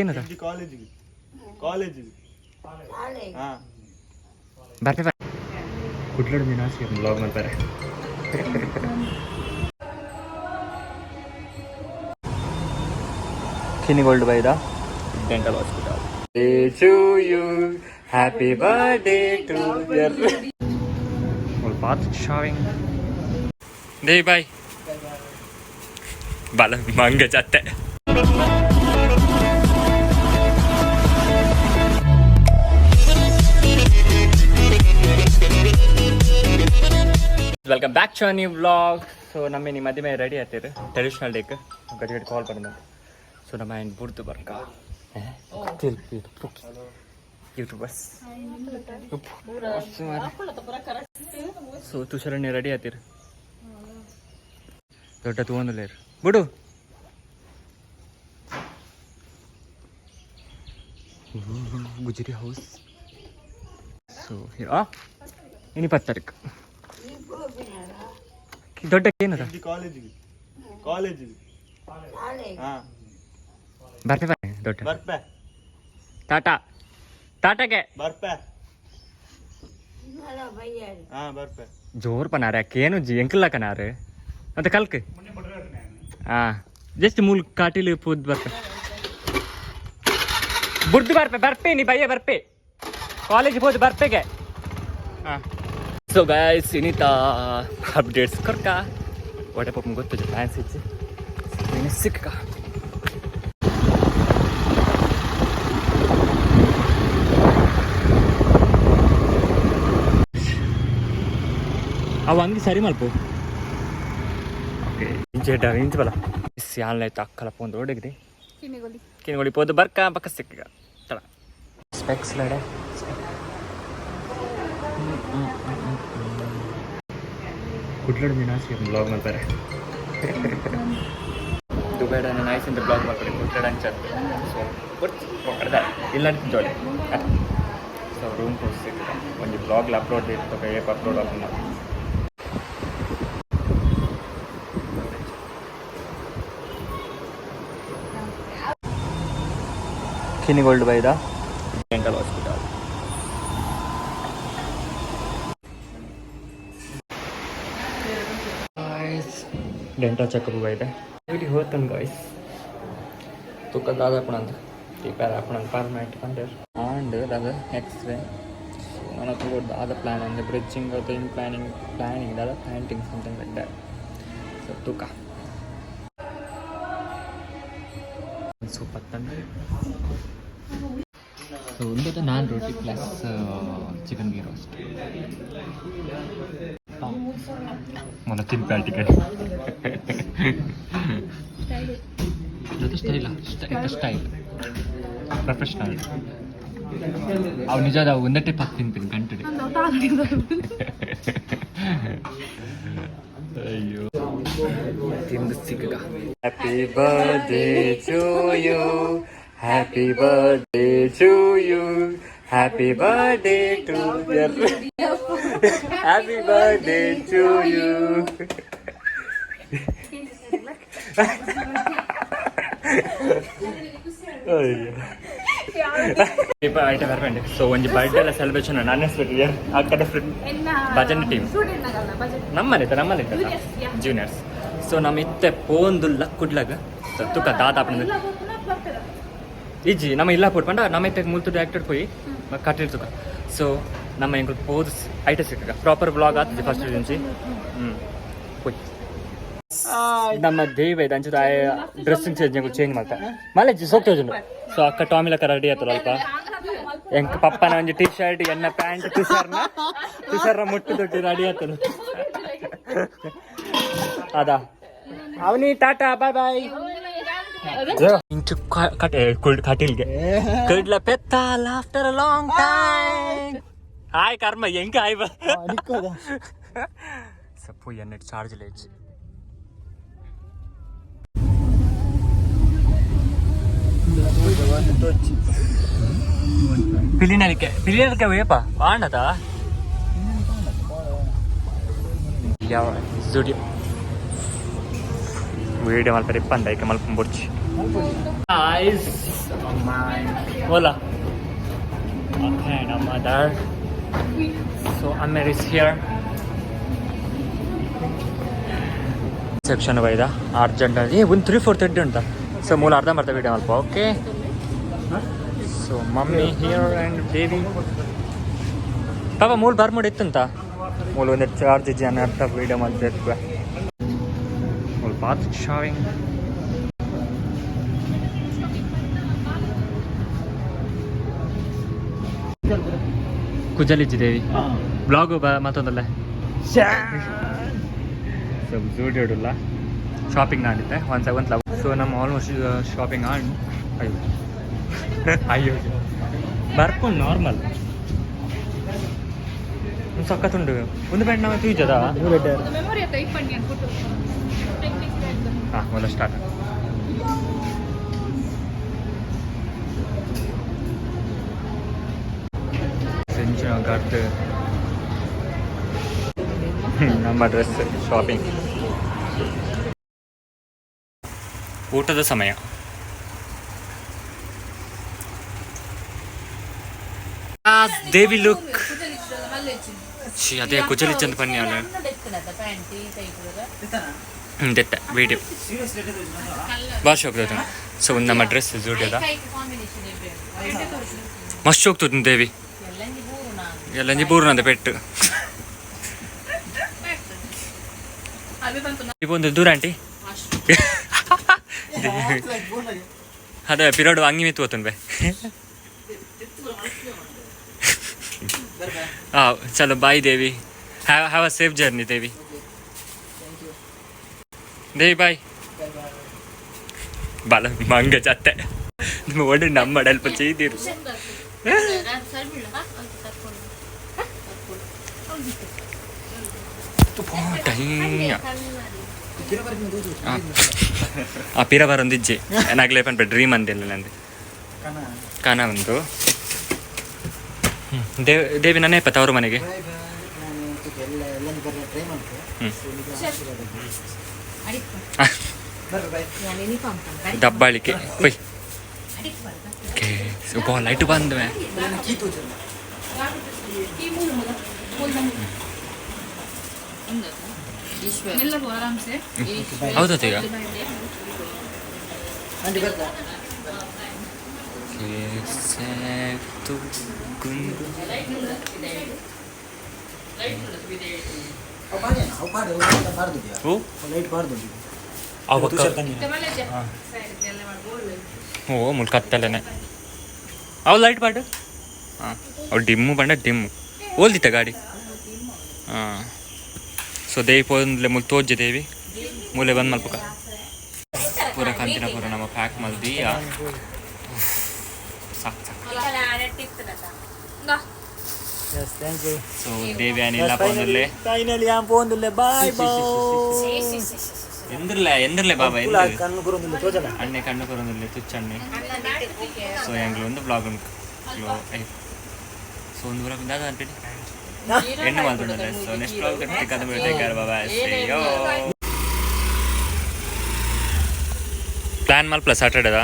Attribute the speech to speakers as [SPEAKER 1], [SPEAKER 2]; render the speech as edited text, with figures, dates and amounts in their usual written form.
[SPEAKER 1] ಏನದ
[SPEAKER 2] ಕಾಲೇಜಿಗೆ
[SPEAKER 1] ಬರ್ತೆ ಕುಟ್ಲಡ್ ಮೀನಾಸಿ ಬ್ಲಾಗ್ ಮಾಡ್ತಾರೆ. Kinigold by the dental hospital. Day to you, happy birthday to you. All path showing. Day bye. Bala manga jatte. Welcome back to a new vlog. So namme ni madime ready aatire traditional day ke gadi call parna. So ನಮ್ಮ and ಬುಡ್ದು ಬರ್ಕ YouTubers so ತುಷಾರಣ್ಯ ready ಆತೀರಿ ದೊಡ್ಡ ತಗೊಂಡಲ್ಲ ಬಿಡು ಗುಜರಿ house. So ಇನಿ 10 ತಾರೀಕು ದೊಡ್ಡ ಏನದ
[SPEAKER 2] ಕಾಲೇಜಿಗೆ
[SPEAKER 1] ಬರ್ಪೆ ದೊಡ್ಡ ಟಾಟಾ ಟಾಟಾಗೆ
[SPEAKER 2] ಬರ್ಪೆ
[SPEAKER 1] ಜೋರ್ ಪನಾರೆ ಅಕ್ಕೇನು ಎಂಕಲ್ಲ ಕನಾರೆ ಅಂತ ಕಲ್ಕ್ ಜಸ್ಟ್ ಮೂಲ್ ಕಾಟಿಲಿ ಪೂದ್ ಬರ್ಪೆ ಬುರ್ದು ಬರ್ಪೆ ಬರ್ಪೆ ನೀ ಬಯ್ಯ ಬರ್ಪೆ ಕಾಲೇಜ್ ಹೋದ್ ಬರ್ಪೆಗೆ. ಸೊ ಗೈಸ್ ಇನ್ನಿತ ಅಪ್ಡೇಟ್ಸ್ ಕೊರ್ಕ ಒಡೆ ಪಾಪ ಗೊತ್ತು ಪ್ಲಾನ್ಸ್ ಇಚ್ಚಿ ನೀನು ಸಿಕ್ಕ ಅವು ಹಂಗೆ ಸರಿ ಮಲ್ಪ ಓಕೆ ಇಂಚ ಬಲ ಸ್ಯಾಲ್ ಆಯ್ತು ಅಕ್ಕಲ ಪೋಂದು ಹೊಡಗಿದೆ ಕಿನಿಗೋಳಿ ಪೋದು ಬರ್ಕ ಬಕ್ಕ ಸಿಕ್ಕ ತಳ ಸ್ಪೆಕ್ಸ್ ಲಡೆ ಕುಟ್ಲಡ್ ಮೀನಾಸಿ ಬ್ಲಾಗ್ ಮಾಡ್ತಾರೆ. ದುಬೈಡ ನೈಸ್ ಅಂತ ಬ್ಲಾಗ್ ಮಾಡ್ತಾರೆ ಕುಟ್ಲಡ್ ಅಂಚರ್. ಸೊ ಗೊತ್ತು ಇಲ್ಲ ಜಾಲಿ. ಸೊ ರೂಮ್ ಕೊಡ್ಸಿ ಒಂದು ಬ್ಲಾಗ್ ಅಪ್ಲೋಡ್ ಇರ್ತವೆ ಏಪ್ ಅಪ್ಲೋಡ್ ಆಗಲ್ಲ. Kinigold by the dental hospital. Guys, dental checkup by the. Really hotan guys. तो कल दादा अपन अंदर टीपर अपन परमानेंट कंडर and दादा X-ray. So none of the other plan and the bridging or the planning the other planting something like that. So tuka. So patan. So the naan roti plus chicken ghee roast. Mana simple ticket. Itu style. Professional. Aku ni jadi awak nanti patin kan tu. Ayo. Tim desiga. Happy birthday to you. Happy birthday to you. Happy birthday to you. Happy birthday to you. So when the birthday celebration and unexpected after ಭಜನೆ team ನಮ್ಮಲ್ಲಿ juniors. So ನಮ್ಮ ಇತ್ತೆ ಪೋಂದುಲ್ಲ ಕುಡ್ಲಾಗ ತುಕ ದಾದಾಪನ easy ನಮ್ಮ ಇಲ್ಲ ಪುಟ್ಪಂಡ ನಮ್ಮ ಇತ್ತೆ ಮುಲ್ತು director పోయి ಕಟ್ಟಿರ್ತುಕ. So ನಮ್ಮ ಇಂಕ ಪೋದು ಐಟ ಸಿಕ್ಕ ಪ್ರಾಪರ್ ಬ್ಲಾಗ್ ಆಗ್ತದೆ ಫಸ್ಟ್ నుంచి పోయి ನಮ್ಮ ದೇವ ಇದೆ ಅಂಚದ ಡ್ರೆಸ್ಸಿಂಗ್ ಚೇಂಜ್ ಮಾಡ್ತಾರೆ ಮಳೆ ಸೋಕ್ತೋಜನು. ಸೊ ಅಕ್ಕ ಟಾಮಿಲಕ್ಕ ರೆಡಿ ಆಯ್ತಲ್ಲ ಅಲ್ಪ ಎಂಕ ಪಪ್ಪನ ಒಂಜಿ ಟೀ ಶರ್ಟ್ ಎನ್ನ ಪ್ಯಾಂಟ್ ತುಷಾರ್ನ ಮುಟ್ಟು ತೊಟ್ಟಿ ರೆಡಿ ಆಯ್ತಲ್ಲ ಅದಾ ಅವನಿ ಟಾಟಾ ಬಾಯ್ ಬಾಯ್. ಇಂಚು ಕಟಿಲ್ಗೆ ಕಡ್ಲ ಪೆತ್ತಾಲ after a long time. Hi ಕರ್ಮ ಹೆಂಗ ಹಾಯ್ ಬಾ ಸಪ್ಪು ಎನ್ನೆಟ್ ಚಾರ್ಜ್ ಲೇಜ್ పిల్లినరికే వేపా బాగుండదా జుడి వీడియో మళ్ళీ రిప్పండి ఇక మళ్ళీ పొడిచి Guys, oh my, voila. Okay, now mother. So Amir is here. Section ಬೈದ ಅರ್ಜೆಂಟ್ ಒಂದು 3-4:30 ಅಂತ ಸೊ ಮೂಲ ಅರ್ಧ ಬರ್ತಾ ವಿಡಿಯೋ ಅಲ್ಪ okay so mummy here and ದೇವಿ ಪಾಪ ಮೂಲ ಬರ್ಮೂಡ್ ಇತ್ತಂತ ಮೂಲ ಒಂದು ಚಾರ್ಜ್ ಜನ ಅರ್ಥ ವಿಡಿಯೋ ಮಾಡ್ತಾ ಮೂಲ ಪಾತ್ ಶಾವಿಂಗ್ ಕುಜಲಿಜ್ಜಿದ್ದೇವಿ ಬ್ಲಾಗು ಮತ್ತೊಂದಲ್ಲ ಸೊ ಜೂಡಿಯೋಡಿಲ್ಲ ಶಾಪಿಂಗ್ ಆಡಿದ್ದೆ ಒಂದು ಸೊ ನಮ್ಮ ಆಲ್ಮೋಸ್ಟ್ ಶಾಪಿಂಗ್ ಆಡಿ ಅಯ್ಯೋ ಅಯ್ಯೋ ಬರ್ಕೊಂಡು ನಾರ್ಮಲ್ ಸಕ್ಕತ್ತುಂಡು ಒಂದು ಪ್ಯಾಂಟ್ ನಾವು ತೂಜದ ಹಾಂ ಮೊದಲ ಸ್ಟಾರ್ಟ್ ಗರ್ತ್ ನಮ್ಮ ಡ್ರೆಸ್ ಶಾಪಿಂಗ್ ಊಟದ ಸಮಯ ದೇವಿ ಲುಕ್ ಅದೇ ಕುಜಲಿಚ್ ಅಂತ ಬನ್ನಿ ಅವಳು ದೆಟ್ಟ ವಿಡಿಯೋ ಭಾಷೆ ಹೋಗ್ತದೆ ಸೊ ಒಂದು ನಮ್ಮ ಡ್ರೆಸ್ ಜೋಡಿಯದ ಮಸ್ತ್ ಹೋಗ್ತದೆ ದೇವಿ ಎಲ್ಲ ಬೂರ್ನಂದ ಪೆಟ್ಟು ಒಂದು ದೂರ ಆಂಟಿ ಅದೇ ಪಿರಿಯಡ್ ಅಂಗಿ ಮಿತ್ತು ಹೋತನ್ ಬೈ ಹಾಂ ಚಲೋ ಬಾಯ್ ದೇವಿ ಹ್ಯಾವ್ ಅ ಸೇಫ್ ಜರ್ನಿ ದೇವಿ ದೇವಿ ಬಾಯ್ ಬಾಲ ಮಂಗ ಚತ್ತೆ ನಿಮ್ಮ ಒಳ್ಳೆ ನಮ್ಮ ಅಲ್ಪ ಚೀದಿರು ಆ ಪಿರ ಬರೊಂದಿಜ್ಜೆ ನಾಗ್ಲೇ ಪನ್ಪೆ ಡ್ರೀಮ್ ಅಂದಿಲ್ಲ ನಂದು ಕಾನ ಒಂದು ದೇವಿ ನಾನೇ ಪತ್ತ ಅವ್ರ ಮನೆಗೆ ದಬ್ಬಾಳಿಕೆ ಪೈ ಲೈಟ್ ಬಂದ್ವೆ ಹೌದಾ ಈಗ ಓ ಮುಲ್ ಕತ್ತಲೇನೆ ಅವು ಲೈಟ್ ಪಾಡು ಹಾಂ ಅವು ಡಿಮ್ಮು ಬಂಡ ಡಿಮ್ಮು ಓಲ್ದಿತ್ತ ಗಾಡಿ ಹಾಂ ಸೊ ದೇವಿ ಪೋದ್ರೆ ಮುಲ್ ತೋಜ್ಜೆ ದೇವಿ ಮೂಲೆ ಬಂದು ಮಲ್ಪಕ ಪೂರ ಕಂತಿನ ಪೂರ ನಮ್ಮ ಪ್ಯಾಕ್ ಮಲ್ದಿ ಸಾಕು ಸೊ ದೇವಿ ಏನಿಲ್ಲ ಪೋಂದುಲ್ಲೆ ಫೈನಲಿ ಆಂ ಪೋಂದುಲ್ಲೆ ಬಾಯ್ ಬಾಯ್ ಎಂದಿರ್ಲೆ ಬಾಬಾ ಅಣ್ಣೆ ಕಣ್ಣು ಕೊರೊಂದುಲ್ಲೆ ತುಚ್ಚಣ್ಣೆ ಸೊ ಎಂಗ್ಲು ಒಂದು ಬ್ಲಾಗ್ ಉಂಟು ಸೊ ಒಂದು ಊರ ಬಿಂದಾದ ಅನ್ಪಿಡಿ ಎಣ್ಣೆ ಮಾಡ್ಕೊಂಡಲ್ಲ ಸೊ ನೆಕ್ಸ್ಟ್ ಬ್ಲಾಗ್ ಕಟ್ಟಿಕಾದ ಬಿಡ್ತೇಕಾರ ಬಾಬಾ ಪ್ಲಾನ್ ಮಲ್ಪಲ ಸಾಟರ್ಡೇದ